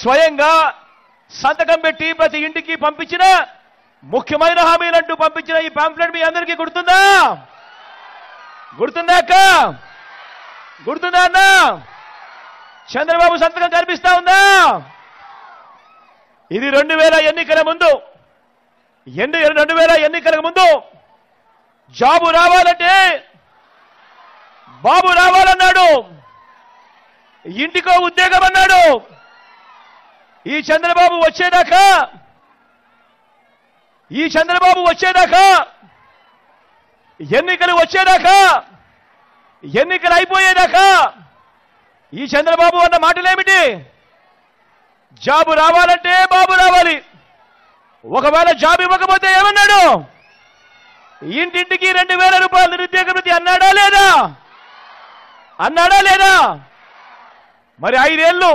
స్వయంగా సంతకం పెట్టి ప్రతి ఇంటికి పంపించిన ముఖ్యమైన హామీలంటూ పంపించిన ఈ పాంఫ్లెట్ మీ అందరికీ గుర్తుందా? గుర్తుందా అక్క? గుర్తుందా అన్న? చంద్రబాబు సంతకం కనిపిస్తా ఉందా? ఇది 2000 ఎన్నికల ముందు 2000 ఎన్నికలకు ముందు జాబు రావాలంటే బాబు రావాలన్నాడు, ఇంటికో ఉద్యోగం అన్నాడు. ఈ చంద్రబాబు వచ్చేదాకా ఎన్నికలు వచ్చేదాకా ఎన్నికలు అయిపోయేదాకా ఈ చంద్రబాబు అన్న మాటలేమిటి? జాబు రావాలంటే బాబు రావాలి. ఒకవేళ జాబ్ ఇవ్వకపోతే ఏమన్నాడు? ఇంటింటికి 2000 రూపాయలు నిరుద్యోగ వృత్తి అన్నాడా లేదా? మరి 5 ఏళ్ళు